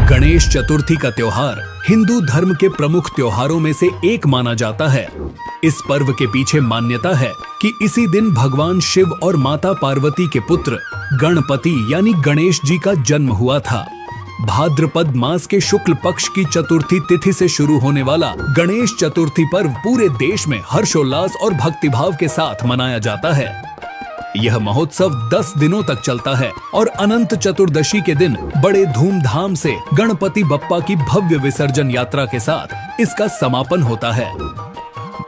गणेश चतुर्थी का त्योहार हिंदू धर्म के प्रमुख त्योहारों में से एक माना जाता है। इस पर्व के पीछे मान्यता है कि इसी दिन भगवान शिव और माता पार्वती के पुत्र गणपति यानी गणेश जी का जन्म हुआ था। भाद्रपद मास के शुक्ल पक्ष की चतुर्थी तिथि से शुरू होने वाला गणेश चतुर्थी पर्व पूरे देश में हर्षोल्लास और भक्तिभाव के साथ मनाया जाता है। यह महोत्सव 10 दिनों तक चलता है और अनंत चतुर्दशी के दिन बड़े धूमधाम से गणपति बप्पा की भव्य विसर्जन यात्रा के साथ इसका समापन होता है।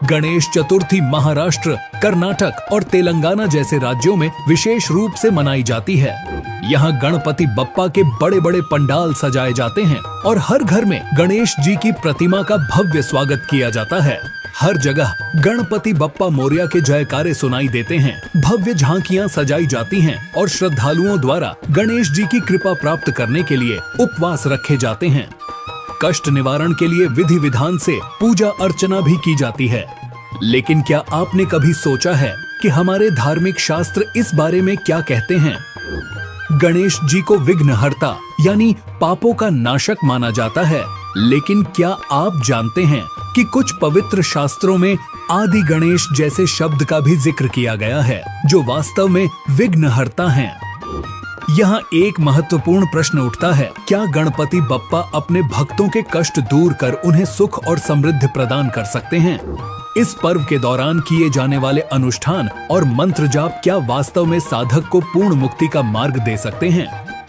गणेश चतुर्थी महाराष्ट्र, कर्नाटक और तेलंगाना जैसे राज्यों में विशेष रूप से मनाई जाती है। यहाँ गणपति बप्पा के बड़े बड़े पंडाल सजाए जाते हैं और हर घर में गणेश जी की प्रतिमा का भव्य स्वागत किया जाता है। हर जगह गणपति बप्पा मोरया के जयकारे सुनाई देते हैं, भव्य झांकियां सजाई जाती हैं और श्रद्धालुओं द्वारा गणेश जी की कृपा प्राप्त करने के लिए उपवास रखे जाते हैं। कष्ट निवारण के लिए विधि विधान से पूजा अर्चना भी की जाती है। लेकिन क्या आपने कभी सोचा है कि हमारे धार्मिक शास्त्र इस बारे में क्या कहते हैं? गणेश जी को विघ्नहर्ता यानी पापों का नाशक माना जाता है, लेकिन क्या आप जानते हैं कि कुछ पवित्र शास्त्रों में आदि गणेश जैसे शब्द का भी जिक्र किया गया है, जो वास्तव में विघ्नहर्ता हैं। यहाँ एक महत्वपूर्ण प्रश्न उठता है, क्या गणपति बप्पा अपने भक्तों के कष्ट दूर कर उन्हें सुख और समृद्धि प्रदान कर सकते हैं? इस पर्व के दौरान किए जाने वाले अनुष्ठान और मंत्र जाप क्या वास्तव में साधक को पूर्ण मुक्ति का मार्ग दे सकते हैं?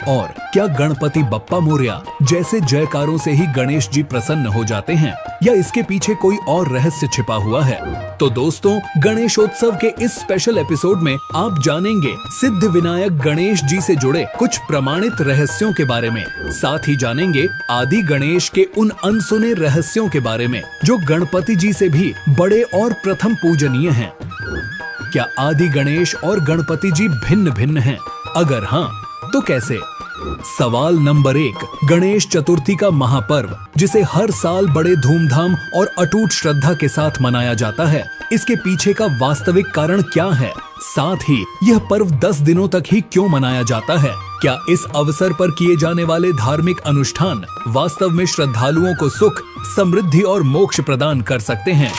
और क्या गणपति बप्पा मोरया जैसे जयकारों से ही गणेश जी प्रसन्न हो जाते हैं, या इसके पीछे कोई और रहस्य छिपा हुआ है? तो दोस्तों, गणेशोत्सव के इस स्पेशल एपिसोड में आप जानेंगे सिद्ध विनायक गणेश जी से जुड़े कुछ प्रमाणित रहस्यों के बारे में। साथ ही जानेंगे आदि गणेश के उन अनसुने रहस्यों के बारे में जो गणपति जी से भी बड़े और प्रथम पूजनीय हैं। क्या आदि गणेश और गणपति जी भिन्न भिन्न हैं? अगर हाँ, तो कैसे? सवाल नंबर 1, गणेश चतुर्थी का महापर्व जिसे हर साल बड़े धूमधाम और अटूट श्रद्धा के साथ मनाया जाता है, इसके पीछे का वास्तविक कारण क्या है? साथ ही यह पर्व 10 दिनों तक ही क्यों मनाया जाता है? क्या इस अवसर पर किए जाने वाले धार्मिक अनुष्ठान वास्तव में श्रद्धालुओं को सुख, समृद्धि और मोक्ष प्रदान कर सकते हैं?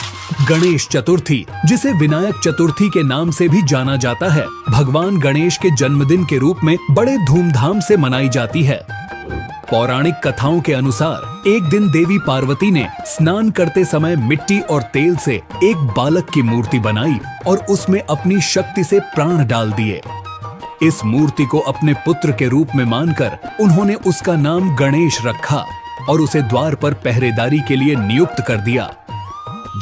गणेश चतुर्थी, जिसे विनायक चतुर्थी के नाम से भी जाना जाता है, भगवान गणेश के जन्मदिन के रूप में बड़े धूमधाम से मनाई जाती है। पौराणिक कथाओं के अनुसार एक दिन देवी पार्वती ने स्नान करते समय मिट्टी और तेल से एक बालक की मूर्ति बनाई और उसमें अपनी शक्ति से प्राण डाल दिए। इस मूर्ति को अपने पुत्र के रूप में मानकर उन्होंने उसका नाम गणेश रखा और उसे द्वार पर पहरेदारी के लिए नियुक्त कर दिया।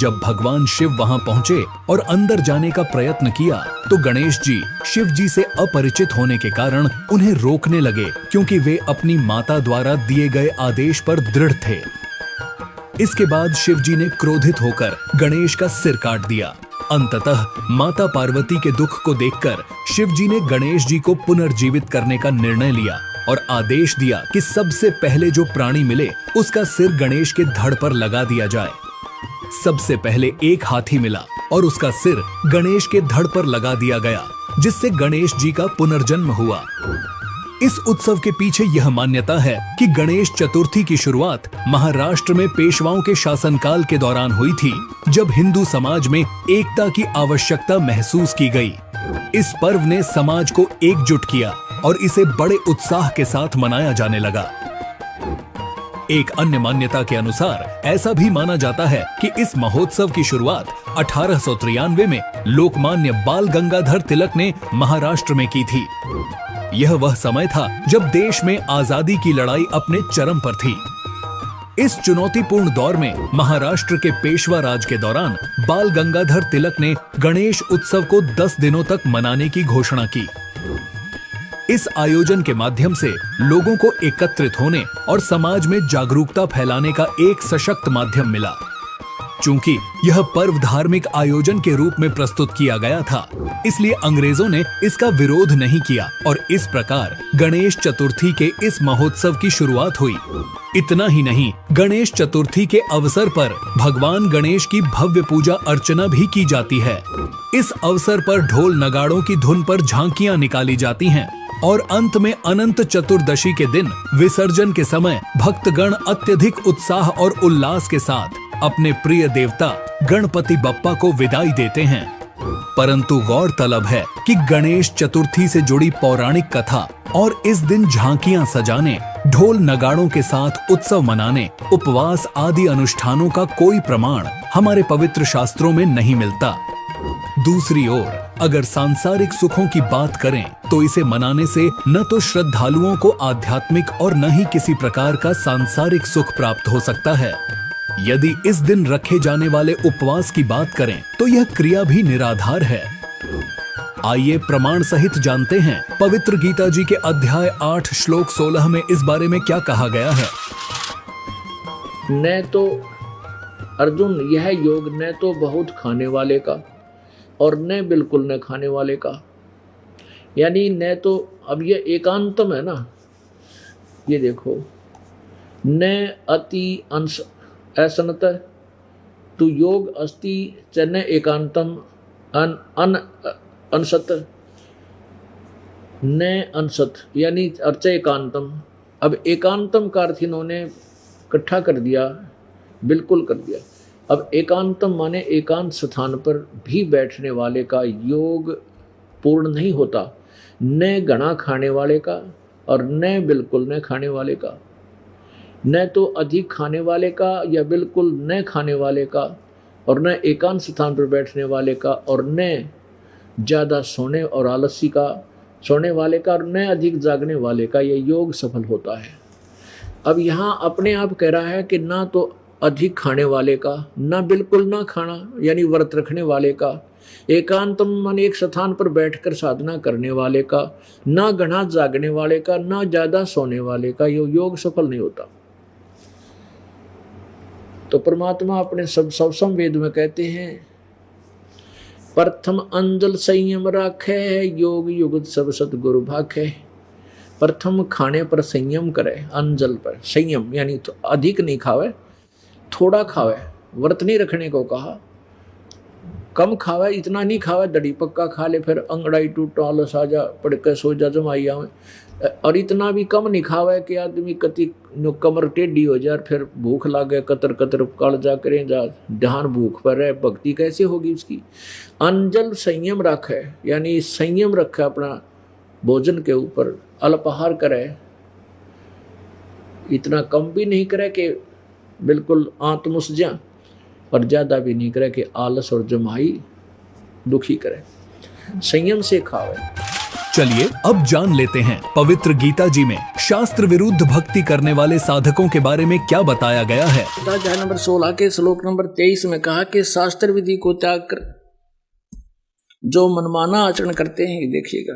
जब भगवान शिव वहां पहुंचे और अंदर जाने का प्रयत्न किया, तो गणेश जी शिव जी से अपरिचित होने के कारण उन्हें रोकने लगे, क्योंकि वे अपनी माता द्वारा दिए गए आदेश पर दृढ़ थे। इसके बाद शिव जी ने क्रोधित होकर गणेश का सिर काट दिया। अंततः माता पार्वती के दुख को देखकर शिव जी ने गणेश जी को पुनर्जीवित करने का निर्णय लिया और आदेश दिया कि सबसे पहले जो प्राणी मिले उसका सिर गणेश के धड़ पर लगा दिया जाए। सबसे पहले एक हाथी मिला और उसका सिर गणेश के धड़ पर लगा दिया गया, जिससे गणेश जी का पुनर्जन्म हुआ। इस उत्सव के पीछे यह मान्यता है कि गणेश चतुर्थी की शुरुआत महाराष्ट्र में पेशवाओं के शासनकाल के दौरान हुई थी, जब हिंदू समाज में एकता की आवश्यकता महसूस की गई। इस पर्व ने समाज को एकजुट किया और इसे बड़े उत्साह के साथ मनाया जाने लगा। एक अन्य मान्यता के अनुसार ऐसा भी माना जाता है कि इस महोत्सव की शुरुआत 1893 में लोकमान्य बाल गंगाधर तिलक ने महाराष्ट्र में की थी। यह वह समय था जब देश में आजादी की लड़ाई अपने चरम पर थी। इस चुनौतीपूर्ण दौर में महाराष्ट्र के पेशवा राज के दौरान बाल गंगाधर तिलक ने गणेश उत्सव को 10 दिनों तक मनाने की घोषणा की। इस आयोजन के माध्यम से लोगों को एकत्रित होने और समाज में जागरूकता फैलाने का एक सशक्त माध्यम मिला। चूंकि यह पर्व धार्मिक आयोजन के रूप में प्रस्तुत किया गया था, इसलिए अंग्रेजों ने इसका विरोध नहीं किया और इस प्रकार गणेश चतुर्थी के इस महोत्सव की शुरुआत हुई। इतना ही नहीं, गणेश चतुर्थी के अवसर पर भगवान गणेश की भव्य पूजा अर्चना भी की जाती है। इस अवसर पर ढोल नगाड़ों की धुन पर झांकियां निकाली जाती हैं, और अंत में अनंत चतुर्दशी के दिन विसर्जन के समय भक्तगण अत्यधिक उत्साह और उल्लास के साथ अपने प्रिय देवता गणपति बप्पा को विदाई देते हैं। परंतु गौरतलब है कि गणेश चतुर्थी से जुड़ी पौराणिक कथा और इस दिन झांकियां सजाने, ढोल नगाड़ों के साथ उत्सव मनाने, उपवास आदि अनुष्ठानों का कोई प्रमाण हमारे पवित्र शास्त्रों में नहीं मिलता। दूसरी ओर अगर सांसारिक सुखों की बात करें तो इसे मनाने से न तो श्रद्धालुओं को आध्यात्मिक और न ही किसी प्रकार का सांसारिक सुख प्राप्त हो सकता है। यदि इस दिन रखे जाने वाले उपवास की बात करें तो यह क्रिया भी निराधार है। आइए प्रमाण सहित जानते हैं पवित्र गीता जी के अध्याय 8 श्लोक 16 में इस बारे में क्या कहा गया है। न तो अर्जुन यह योग न तो बहुत खाने वाले का और न बिल्कुल न खाने वाले का, यानी न तो, अब ये एकांतम है ना, ये देखो, न अति अंश असनत तु योग अस्ति च न एकांतम अन अंशत न अंशत, यानी अर्च एकांतम। अब एकांतम का अर्थ इन्होंने इकट्ठा कर दिया, बिल्कुल कर दिया। अब एकांतम माने एकांत स्थान पर भी बैठने वाले का योग पूर्ण नहीं होता, न घना खाने वाले का और न बिल्कुल न खाने वाले का, न तो अधिक खाने वाले का या बिल्कुल न खाने वाले का, और न एकांत स्थान पर बैठने वाले का, और न ज़्यादा सोने और आलसी का सोने वाले का, और न अधिक जागने वाले का यह योग सफल होता है। अब यहाँ अपने आप कह रहा है कि ना तो अधिक खाने वाले का, ना बिल्कुल ना खाना यानी व्रत रखने वाले का, एकांत मन एक स्थान पर बैठकर साधना करने वाले का, ना घना जागने वाले का, ना ज़्यादा सोने वाले का, ये योग सफल नहीं होता। तो परमात्मा अपने सब वेद में कहते हैं, प्रथम अंजल संयम राखे, योग युगत सब सतगुरु भाखे। प्रथम खाने पर संयम करे, अंजल पर संयम यानी तो अधिक नहीं खावे, थोड़ा खावे, व्रत नहीं रखने को कहा, कम खावे, इतना नहीं खावे दड़ी पक्का खा ले फिर अंगड़ाई टूटा आलस आ जा, पड़ के सो जा जमाई आवे, और इतना भी कम नहीं खावे कि आदमी कति कमर टेढ़ी हो जाए, फिर भूख लागे, कतर कतर काल जा करें जा, ध्यान भूख पर है, भक्ति कैसे होगी उसकी। अंजल संयम रखे, यानी संयम रखे अपना भोजन के ऊपर, अल्पाहार करे, इतना कम भी नहीं करे कि बिल्कुल आत्मुस जा, और ज़्यादा भी नहीं करे कि आलस और जमाई दुखी करे, संयम से खावे। चलिए अब जान लेते हैं पवित्र गीता जी में शास्त्र विरुद्ध भक्ति करने वाले साधकों के बारे में क्या बताया गया है। अध्याय नंबर 16 के श्लोक नंबर 23 में कहा कि शास्त्र विधि को त्याग कर जो मनमाना आचरण करते हैं, देखिएगा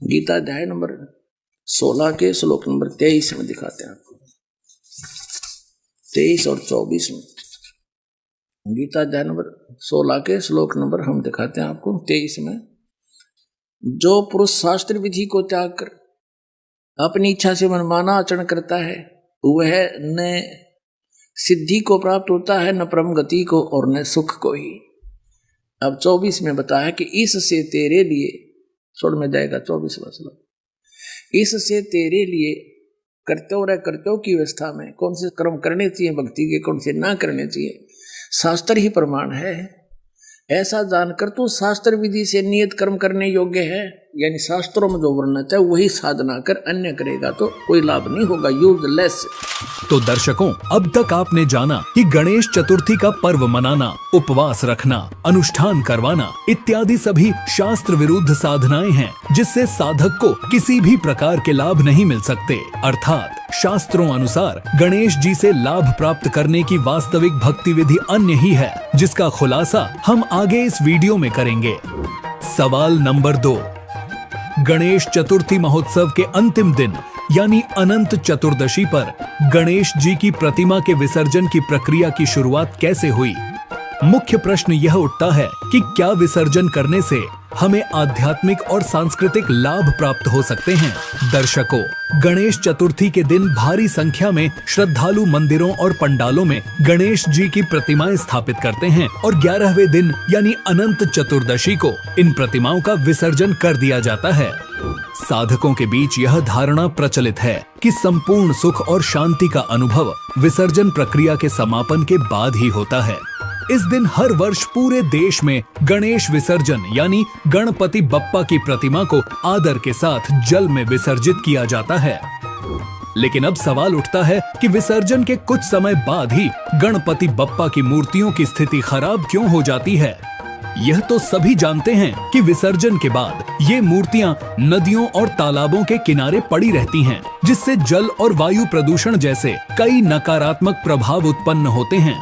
गीता अध्याय नंबर 16 के श्लोक नंबर 23 में दिखाते हैं आपको, 23 और 24 में। गीता अध्याय नंबर 16 के श्लोक नंबर हम दिखाते हैं आपको 23 में। जो पुरुष शास्त्र विधि को त्याग कर अपनी इच्छा से मनमाना आचरण करता है, वह न सिद्धि को प्राप्त होता है, न परम गति को, और न सुख को ही। अब 24 में बताया कि इससे तेरे लिए, छोड़ में जाएगा 24वां श्लोक, इससे तेरे लिए कर्तव्य की अवस्था में कौन से कर्म करने चाहिए भक्ति के, कौन से ना करने चाहिए, शास्त्र ही प्रमाण है। ऐसा जानकर तो शास्त्र विधि से नियत कर्म करने योग्य है, यानी शास्त्रों में जो वर्णन है वही साधना कर अन्य करेगा तो कोई लाभ नहीं होगा, यूजलेस। तो दर्शकों, अब तक आपने जाना कि गणेश चतुर्थी का पर्व मनाना, उपवास रखना, अनुष्ठान करवाना इत्यादि सभी शास्त्र विरुद्ध साधनाएं हैं, जिससे साधक को किसी भी प्रकार के लाभ नहीं मिल सकते। अर्थात शास्त्रों अनुसार गणेश जी से लाभ प्राप्त करने की वास्तविक भक्ति विधि अन्य ही है, जिसका खुलासा हम आगे इस वीडियो में करेंगे। सवाल नंबर 2, गणेश चतुर्थी महोत्सव के अंतिम दिन यानी अनंत चतुर्दशी पर गणेश जी की प्रतिमा के विसर्जन की प्रक्रिया की शुरुआत कैसे हुई? मुख्य प्रश्न यह उठता है कि क्या विसर्जन करने से हमें आध्यात्मिक और सांस्कृतिक लाभ प्राप्त हो सकते हैं। दर्शकों, गणेश चतुर्थी के दिन भारी संख्या में श्रद्धालु मंदिरों और पंडालों में गणेश जी की प्रतिमाएं स्थापित करते हैं और 11वें दिन यानी अनंत चतुर्दशी को इन प्रतिमाओं का विसर्जन कर दिया जाता है। साधकों के बीच यह धारणा प्रचलित है कि संपूर्ण सुख और शांति का अनुभव विसर्जन प्रक्रिया के समापन के बाद ही होता है। इस दिन हर वर्ष पूरे देश में गणेश विसर्जन यानी गणपति बप्पा की प्रतिमा को आदर के साथ जल में विसर्जित किया जाता है। लेकिन अब सवाल उठता है कि विसर्जन के कुछ समय बाद ही गणपति बप्पा की मूर्तियों की स्थिति खराब क्यों हो जाती है। यह तो सभी जानते हैं कि विसर्जन के बाद ये मूर्तियां नदियों और तालाबों के किनारे पड़ी रहती हैं, जिससे जल और वायु प्रदूषण जैसे कई नकारात्मक प्रभाव उत्पन्न होते हैं।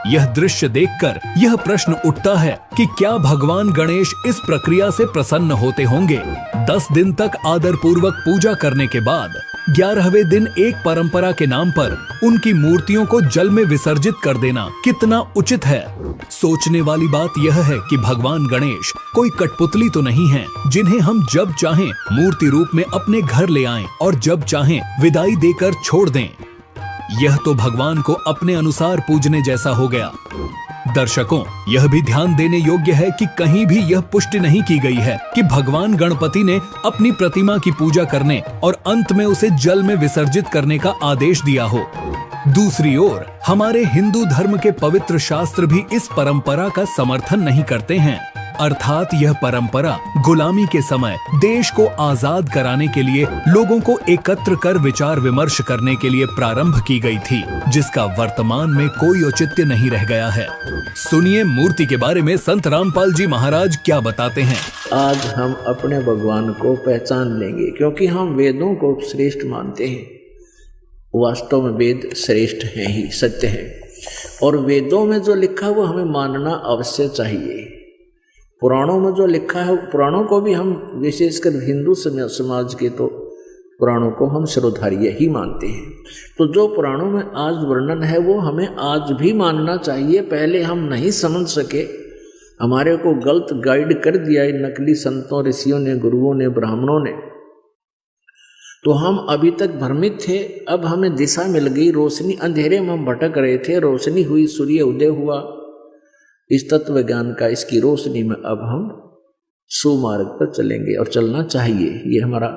यह दृश्य देखकर यह प्रश्न उठता है कि क्या भगवान गणेश इस प्रक्रिया से प्रसन्न होते होंगे। 10 दिन तक आदर पूर्वक पूजा करने के बाद 11वें दिन एक परंपरा के नाम पर उनकी मूर्तियों को जल में विसर्जित कर देना कितना उचित है। सोचने वाली बात यह है कि भगवान गणेश कोई कठपुतली तो नहीं है जिन्हें हम जब चाहें मूर्ति रूप में अपने घर ले आएं और जब चाहें विदाई देकर छोड़ दें। यह तो भगवान को अपने अनुसार पूजने जैसा हो गया। दर्शकों, यह भी ध्यान देने योग्य है कि कहीं भी यह पुष्टि नहीं की गई है कि भगवान गणपति ने अपनी प्रतिमा की पूजा करने और अंत में उसे जल में विसर्जित करने का आदेश दिया हो। दूसरी ओर हमारे हिंदू धर्म के पवित्र शास्त्र भी इस परंपरा का समर्थन नहीं करते हैं। अर्थात यह परंपरा गुलामी के समय देश को आजाद कराने के लिए लोगों को एकत्र कर विचार विमर्श करने के लिए प्रारंभ की गई थी, जिसका वर्तमान में कोई औचित्य नहीं रह गया है। सुनिए मूर्ति के बारे में संत रामपाल जी महाराज क्या बताते हैं। आज हम अपने भगवान को पहचान लेंगे क्योंकि हम वेदों को श्रेष्ठ मानते हैं। वास्तव में वेद श्रेष्ठ हैं ही, सत्य है, और वेदों में जो लिखा वो हमें मानना अवश्य चाहिए। पुराणों में जो लिखा है, पुराणों को भी हम विशेषकर हिंदू समाज के तो पुराणों को हम शिरोधार्य ही मानते हैं। तो जो पुराणों में आज वर्णन है वो हमें आज भी मानना चाहिए। पहले हम नहीं समझ सके, हमारे को गलत गाइड कर दिया इन नकली संतों, ऋषियों ने, गुरुओं ने, ब्राह्मणों ने, तो हम अभी तक भ्रमित थे। अब हमें दिशा मिल गई, रोशनी, अंधेरे में हम भटक रहे थे, रोशनी हुई, सूर्य उदय हुआ इस तत्व ज्ञान का। इसकी रोशनी में अब हम सुमार्ग पर चलेंगे और चलना चाहिए। ये हमारा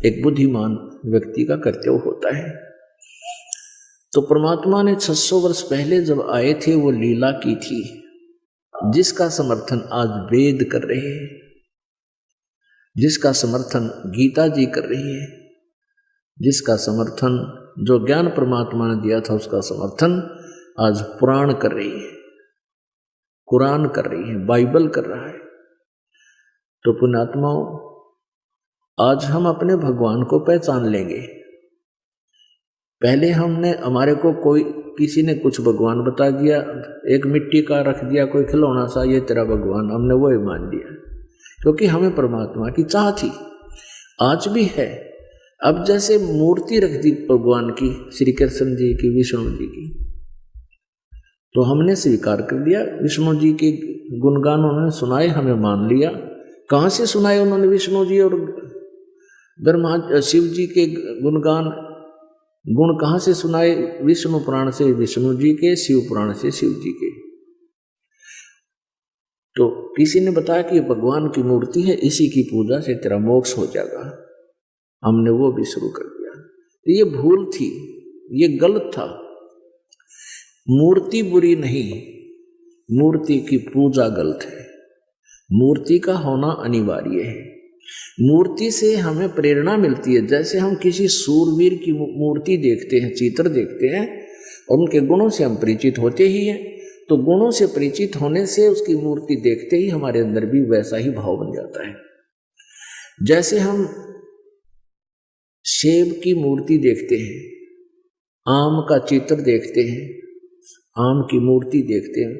एक बुद्धिमान व्यक्ति का कर्तव्य होता है। तो परमात्मा ने 600 वर्ष पहले जब आए थे वो लीला की थी, जिसका समर्थन आज वेद कर रहे हैं, जिसका समर्थन गीता जी कर रही है, जिसका समर्थन जो ज्ञान परमात्मा ने दिया था उसका समर्थन आज पुराण कर रही है, कुरान कर रही है, बाइबल कर रहा है। तो पुण्यात्माओं, आज हम अपने भगवान को पहचान लेंगे। पहले हमारे को किसी ने कुछ भगवान बता दिया, एक मिट्टी का रख दिया कोई खिलौना सा, ये तेरा भगवान, हमने वो ही मान लिया, क्योंकि हमें परमात्मा की चाह थी, आज भी है। अब जैसे मूर्ति रख दी भगवान की, श्री कृष्ण जी की, विष्णु जी की, तो हमने स्वीकार कर लिया। विष्णु जी के गुणगान उन्होंने सुनाए, हमें मान लिया। कहाँ से सुनाए उन्होंने विष्णु जी और ब्रह्मा शिव जी के गुणगान, गुण कहाँ से सुनाए? विष्णु पुराण से विष्णु जी के, शिव पुराण से शिव जी के। तो किसी ने बताया कि भगवान की मूर्ति है, इसी की पूजा से तेरा मोक्ष हो जाएगा, हमने वो भी शुरू कर दिया। तो ये भूल थी, ये गलत था। मूर्ति बुरी नहीं, मूर्ति की पूजा गलत है। मूर्ति का होना अनिवार्य है। मूर्ति से हमें प्रेरणा मिलती है। जैसे हम किसी सूरवीर की मूर्ति देखते हैं, चित्र देखते हैं, और उनके गुणों से हम परिचित होते ही हैं, तो गुणों से परिचित होने से उसकी मूर्ति देखते ही हमारे अंदर भी वैसा ही भाव बन जाता है। जैसे हम सेब की मूर्ति देखते हैं, आम का चित्र देखते हैं, आम की मूर्ति देखते हैं,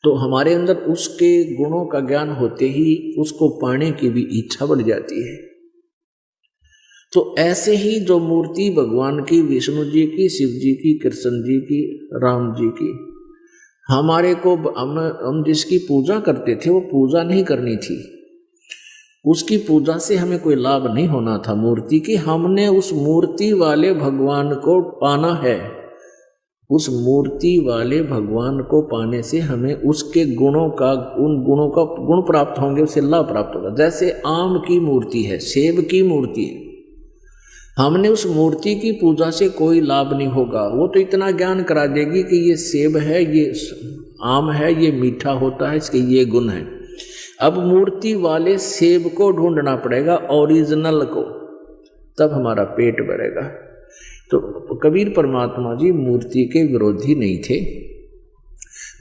तो हमारे अंदर उसके गुणों का ज्ञान होते ही उसको पाने की भी इच्छा बढ़ जाती है। तो ऐसे ही जो मूर्ति भगवान की, विष्णु जी की, शिव जी की, कृष्ण जी की, राम जी की, हमारे को हम जिसकी पूजा करते थे वो पूजा नहीं करनी थी, उसकी पूजा से हमें कोई लाभ नहीं होना था मूर्ति की। हमने उस मूर्ति वाले भगवान को पाना है। उस मूर्ति वाले भगवान को पाने से हमें उसके गुणों का, उन गुणों का गुण प्राप्त होंगे, उससे लाभ प्राप्त होगा। जैसे आम की मूर्ति है, सेब की मूर्ति है, हमने उस मूर्ति की पूजा से कोई लाभ नहीं होगा। वो तो इतना ज्ञान करा देगी कि ये सेब है, ये आम है, ये मीठा होता है, इसके ये गुण है। अब मूर्ति वाले सेब को ढूंढना पड़ेगा, ओरिजिनल को, तब हमारा पेट भरेगा। तो कबीर परमात्मा जी मूर्ति के विरोधी नहीं थे,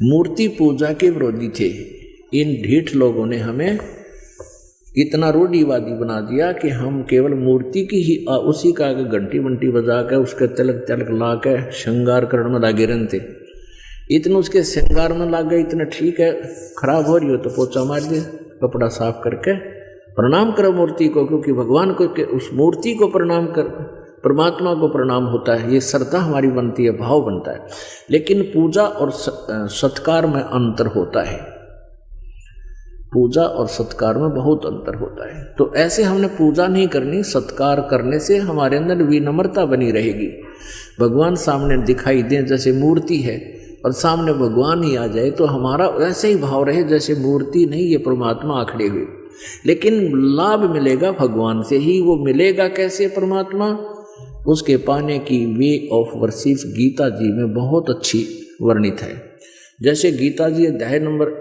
मूर्ति पूजा के विरोधी थे। इन ढीठ लोगों ने हमें इतना रूढ़िवादी बना दिया कि हम केवल मूर्ति की ही उसी का घंटी वंटी बजा कर उसके तिलक तिलक ला के श्रृंगार करने में लागे रहते। इतना उसके श्रृंगार में लग गए, इतना ठीक है, खराब हो रही हो तो पोछा मार दे, कपड़ा साफ करके प्रणाम करो मूर्ति को, क्योंकि भगवान को उस मूर्ति को प्रणाम कर, परमात्मा को प्रणाम होता है। ये श्रद्धा हमारी बनती है, भाव बनता है। लेकिन पूजा और सत्कार में अंतर होता है, पूजा और सत्कार में बहुत अंतर होता है। तो ऐसे हमने पूजा नहीं करनी, सत्कार करने से हमारे अंदर विनम्रता बनी रहेगी। भगवान सामने दिखाई दें जैसे मूर्ति है और सामने भगवान ही आ जाए तो हमारा ऐसे ही भाव रहे जैसे मूर्ति नहीं, ये परमात्मा आखड़े हुए। लेकिन लाभ मिलेगा भगवान से ही। वो मिलेगा कैसे परमात्मा, उसके पाने की वे ऑफ वर्शिप गीता जी में बहुत अच्छी वर्णित है। जैसे गीता जी अध्याय नंबर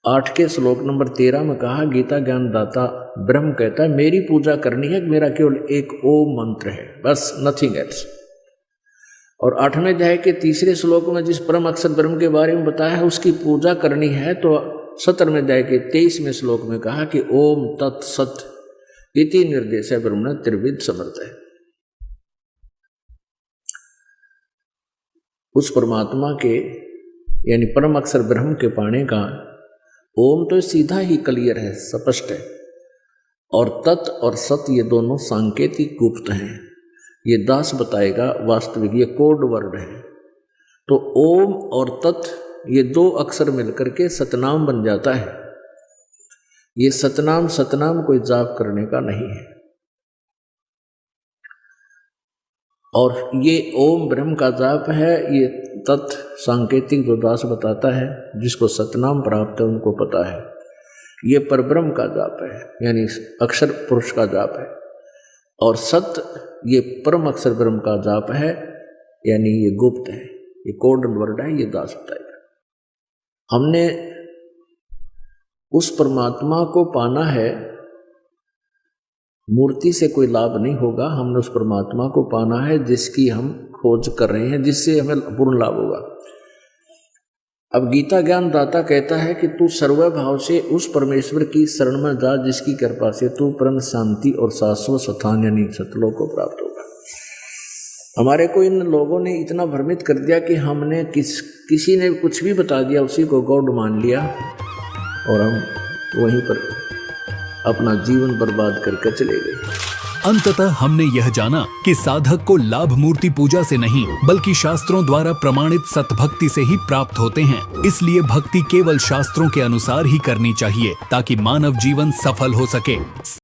8 के श्लोक नंबर 13 में कहा, गीता ज्ञानदाता ब्रह्म कहता है मेरी पूजा करनी है, मेरा केवल एक ओम मंत्र है, बस, नथिंग एल्स। और 8वें अध्याय के 3 श्लोक में जिस परम अक्षर ब्रह्म के बारे में बताया है उसकी पूजा करनी है, तो 17वें अध्याय के 23वें श्लोक में कहा कि ओम तत्सत इति निर्देश है ब्रह्मण त्रिविध समर्थ है। उस परमात्मा के यानी परम अक्षर ब्रह्म के पाने का ओम तो सीधा ही क्लियर है, स्पष्ट है, और तत् और सत ये दोनों सांकेतिक गुप्त हैं। ये दास बताएगा, वास्तविक ये कोड वर्ड है। तो ओम और तत् ये 2 अक्षर मिलकर के सतनाम बन जाता है। ये सतनाम कोई जाप करने का नहीं है। और ये ओम ब्रह्म का जाप है, ये तत् सांकेतिक जो दास बताता है, जिसको सतनाम प्राप्त है उनको पता है। ये परब्रह्म का जाप है, यानी अक्षर पुरुष का जाप है। और सत ये परम अक्षर ब्रह्म का जाप है, यानी ये गुप्त है, ये कोड वर्ड है, ये दास बताएगा। हमने उस परमात्मा को पाना है, मूर्ति से कोई लाभ नहीं होगा। हमने उस परमात्मा को पाना है जिसकी हम खोज कर रहे हैं, जिससे हमें पूर्ण लाभ होगा। अब गीता ज्ञान दाता कहता है कि तू सर्वभाव से उस परमेश्वर की शरण में जा जिसकी कृपा से तू परम शांति और शाश्वत स्थान यानी सतलोक को प्राप्त होगा। हमारे को इन लोगों ने इतना भ्रमित कर दिया कि हमने किसी ने कुछ भी बता दिया, उसी को गॉड मान लिया और हम वहीं पर अपना जीवन बर्बाद करके चले गए। अंततः हमने यह जाना कि साधक को लाभ मूर्ति पूजा से नहीं बल्कि शास्त्रों द्वारा प्रमाणित सतभक्ति से ही प्राप्त होते हैं। इसलिए भक्ति केवल शास्त्रों के अनुसार ही करनी चाहिए ताकि मानव जीवन सफल हो सके।